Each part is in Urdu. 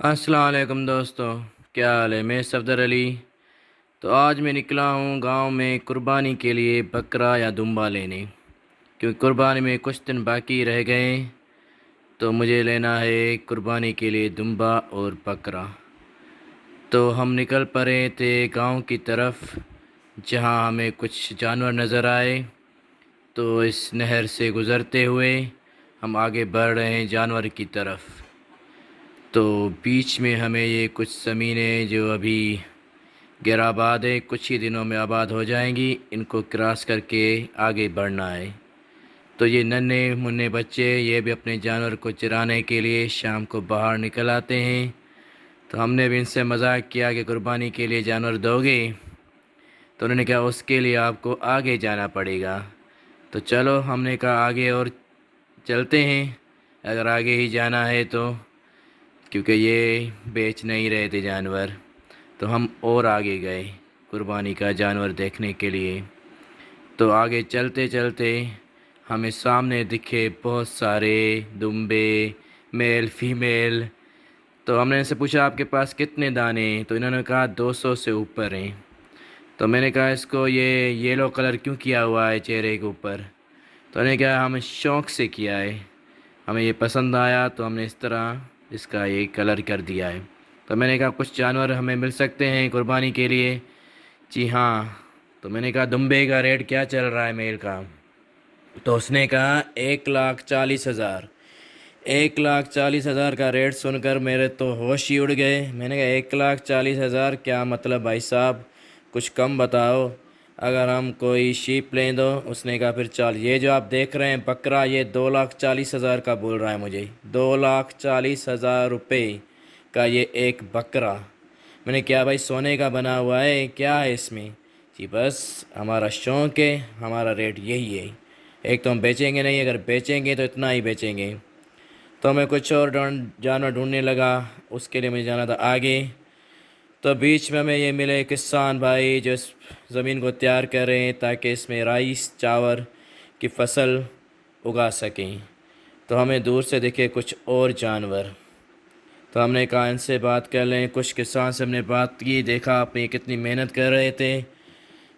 السلام علیکم دوستو، کیا حال ہے؟ میں صفدر علی۔ تو آج میں نکلا ہوں گاؤں میں قربانی کے لیے بکرا یا دمبا لینے، کیونکہ قربانی میں کچھ دن باقی رہ گئے، تو مجھے لینا ہے قربانی کے لیے دمبا اور بکرا۔ تو ہم نکل پڑے تھے گاؤں کی طرف، جہاں ہمیں کچھ جانور نظر آئے۔ تو اس نہر سے گزرتے ہوئے ہم آگے بڑھ رہے ہیں جانور کی طرف۔ تو بیچ میں ہمیں یہ کچھ زمینیں جو ابھی غیر آباد ہے، کچھ ہی دنوں میں آباد ہو جائیں گی، ان کو کراس کر کے آگے بڑھنا ہے۔ تو یہ ننھے منھے بچے یہ بھی اپنے جانور کو چرانے کے لیے شام کو باہر نکل آتے ہیں۔ تو ہم نے بھی ان سے مذاق کیا کہ قربانی کے لیے جانور دو گے؟ تو انہوں نے کہا اس کے لیے آپ کو آگے جانا پڑے گا۔ تو چلو، ہم نے کہا آگے اور چلتے ہیں، اگر آگے ہی جانا ہے تو، کیونکہ یہ بیچ نہیں رہے تھے جانور۔ تو ہم اور آگے گئے قربانی کا جانور دیکھنے کے لیے۔ تو آگے چلتے چلتے ہمیں سامنے دکھے بہت سارے دمبے، میل فیمیل۔ تو ہم نے ان سے پوچھا آپ کے پاس کتنے دانے ہیں؟ تو انہوں نے کہا 200 سے اوپر ہیں۔ تو میں نے کہا اس کو یہ یلو کلر کیوں کیا ہوا ہے چہرے کے اوپر؟ تو انہوں نے کہا ہمیں شوق سے کیا ہے، ہمیں یہ پسند آیا تو ہم نے اس طرح اس کا یہ کلر کر دیا ہے۔ تو میں نے کہا کچھ جانور ہمیں مل سکتے ہیں قربانی کے لیے؟ جی ہاں۔ تو میں نے کہا دمبے کا ریٹ کیا چل رہا ہے میل کا؟ تو اس نے کہا 1,40,000۔ 1,40,000 کا ریٹ سن کر میرے تو ہوش ہی اڑ گئے۔ میں نے کہا 1,40,000 کیا مطلب بھائی صاحب؟ کچھ کم بتاؤ، اگر ہم کوئی شیپ لیں دو۔ اس نے کہا پھر چال، یہ جو آپ دیکھ رہے ہیں بکرا، یہ 2,40,000 کا بول رہا ہے مجھے، 2,40,000 روپے کا یہ ایک بکرا۔ میں نے کیا بھائی سونے کا بنا ہوا ہے کیا ہے اس میں؟ جی بس ہمارا شوق ہے، ہمارا ریٹ یہی ہے، ایک تو ہم بیچیں گے نہیں، اگر بیچیں گے تو اتنا ہی بیچیں گے۔ تو میں کچھ اور جانور ڈھونڈنے لگا، اس کے لیے مجھے جانا تھا آگے۔ تو بیچ میں ہمیں یہ ملے کسان بھائی جو اس زمین کو تیار کر رہے ہیں تاکہ اس میں رائس چاول کی فصل اگا سکیں۔ تو ہمیں دور سے دکھے کچھ اور جانور، تو ہم نے کہا ان سے بات کر لیں۔ کچھ کسان سے ہم نے بات کی، دیکھا آپ یہ کتنی محنت کر رہے تھے۔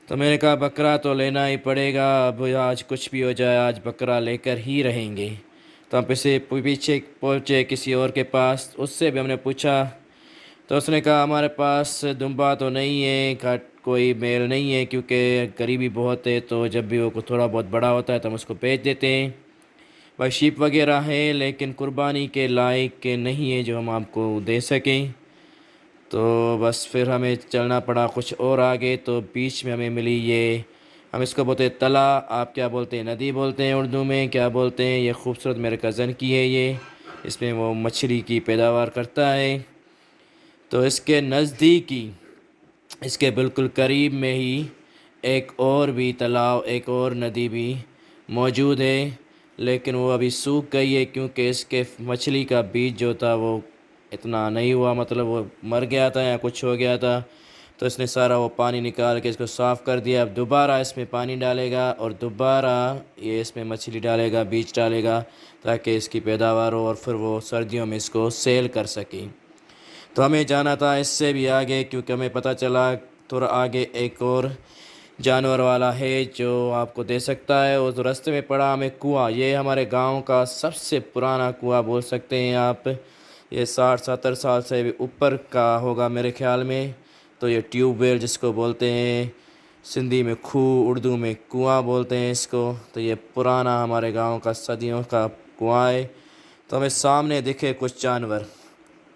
تو میں نے کہا بکرا تو لینا ہی پڑے گا، اب آج کچھ بھی ہو جائے آج بکرا لے کر ہی رہیں گے۔ تو ہم پیچھے پہنچے کسی اور کے پاس، اس سے بھی ہم نے پوچھا، تو اس نے کہا ہمارے پاس دمبا تو نہیں ہے، کوئی میل نہیں ہے، کیونکہ غریبی بہت ہے، تو جب بھی وہ تھوڑا بہت بڑا ہوتا ہے تو ہم اس کو بیچ دیتے ہیں۔ بھائی شیپ وغیرہ ہیں لیکن قربانی کے لائق کے نہیں ہے جو ہم آپ کو دے سکیں۔ تو بس پھر ہمیں چلنا پڑا کچھ اور آگے۔ تو بیچ میں ہمیں ملی یہ، ہم اس کو بولتے ہیں تلا، آپ کیا بولتے ہیں؟ ندی بولتے ہیں اردو میں، کیا بولتے ہیں؟ یہ خوبصورت میرے کزن کی ہے یہ، اس میں وہ مچھلی کی پیداوار کرتا ہے۔ تو اس کے نزدیک ہی، اس کے بالکل قریب میں ہی ایک اور بھی تلاؤ، ایک اور ندی بھی موجود ہے، لیکن وہ ابھی سوکھ گئی ہے کیونکہ اس کے مچھلی کا بیج جو تھا وہ اتنا نہیں ہوا، مطلب وہ مر گیا تھا یا کچھ ہو گیا تھا۔ تو اس نے سارا وہ پانی نکال کے اس کو صاف کر دیا۔ اب دوبارہ اس میں پانی ڈالے گا اور دوبارہ یہ اس میں مچھلی ڈالے گا، بیج ڈالے گا، تاکہ اس کی پیداوار ہو اور پھر وہ سردیوں میں اس کو سیل کر سکیں۔ تو ہمیں جانا تھا اس سے بھی آگے، کیونکہ ہمیں پتہ چلا تھوڑا آگے ایک اور جانور والا ہے جو آپ کو دے سکتا ہے۔ اور راستے میں پڑا ہمیں کنواں، یہ ہمارے گاؤں کا سب سے پرانا کنواں بول سکتے ہیں آپ، یہ 60-70 سال سے بھی اوپر کا ہوگا میرے خیال میں۔ تو یہ ٹیوب ویل جس کو بولتے ہیں، سندھی میں کھوہ، اردو میں کنواں بولتے ہیں اس کو۔ تو یہ پرانا ہمارے گاؤں کا صدیوں کا کنواں ہے۔ تو ہمیں سامنے دکھے کچھ جانور،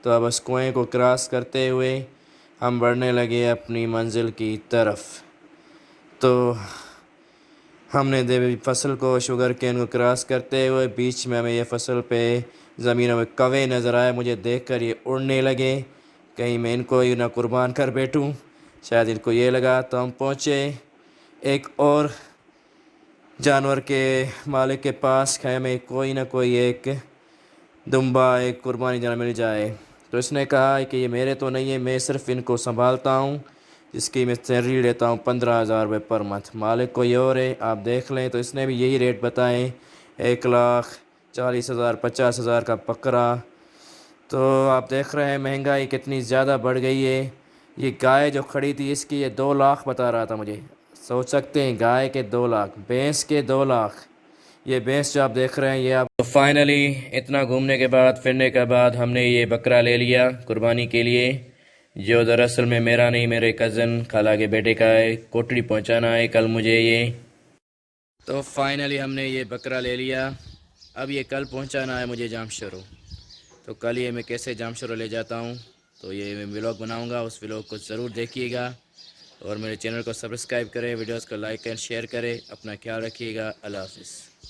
تو اب اس کنویں کو کراس کرتے ہوئے ہم بڑھنے لگے اپنی منزل کی طرف۔ تو ہم نے فصل کو، شوگر کین کو کراس کرتے ہوئے بیچ میں ہمیں یہ فصل پہ زمینوں میں کوے نظر آئے۔ مجھے دیکھ کر یہ اڑنے لگے، کہیں میں ان کو ہی نہ قربان کر بیٹھوں، شاید ان کو یہ لگا۔ تو ہم پہنچے ایک اور جانور کے مالک کے پاس کہ ہمیں کوئی نہ کوئی ایک دمبا، ایک قربانی جانور مل جائے۔ تو اس نے کہا کہ یہ میرے تو نہیں ہے، میں صرف ان کو سنبھالتا ہوں، جس کی میں سیلری لیتا ہوں 15,000 روپے پر منتھ، مالک کوئی اور ہے، آپ دیکھ لیں۔ تو اس نے بھی یہی ریٹ بتائے، 1,40,000 50,000 کا بکرا تو آپ دیکھ رہے ہیں مہنگائی کتنی زیادہ بڑھ گئی ہے۔ یہ گائے جو کھڑی تھی اس کی یہ 2 لاکھ بتا رہا تھا مجھے، سوچ سکتے ہیں گائے کے 2 لاکھ، بھینس کے 2 لاکھ۔ یہ بھینس جو آپ دیکھ رہے ہیں یہ آپ تو فائنلی اتنا گھومنے کے بعد پھرنے کے بعد ہم نے یہ بکرا لے لیا قربانی کے لیے، جو دراصل میں میرا نہیں، میرے کزن خالہ کے بیٹے کا ہے۔ کوٹڑی پہنچانا ہے کل مجھے یہ، تو فائنلی ہم نے یہ بکرا لے لیا۔ اب یہ کل پہنچانا ہے مجھے جام شروع، تو کل یہ میں کیسے جام شروع لے جاتا ہوں تو یہ میں ولاگ بناؤں گا، اس ولاگ کو ضرور دیکھیے گا، اور میرے چینل کو سبسکرائب کریں، ویڈیوز کو لائک اینڈ شیئر کریں۔ اپنا خیال رکھیے گا، اللہ حافظ۔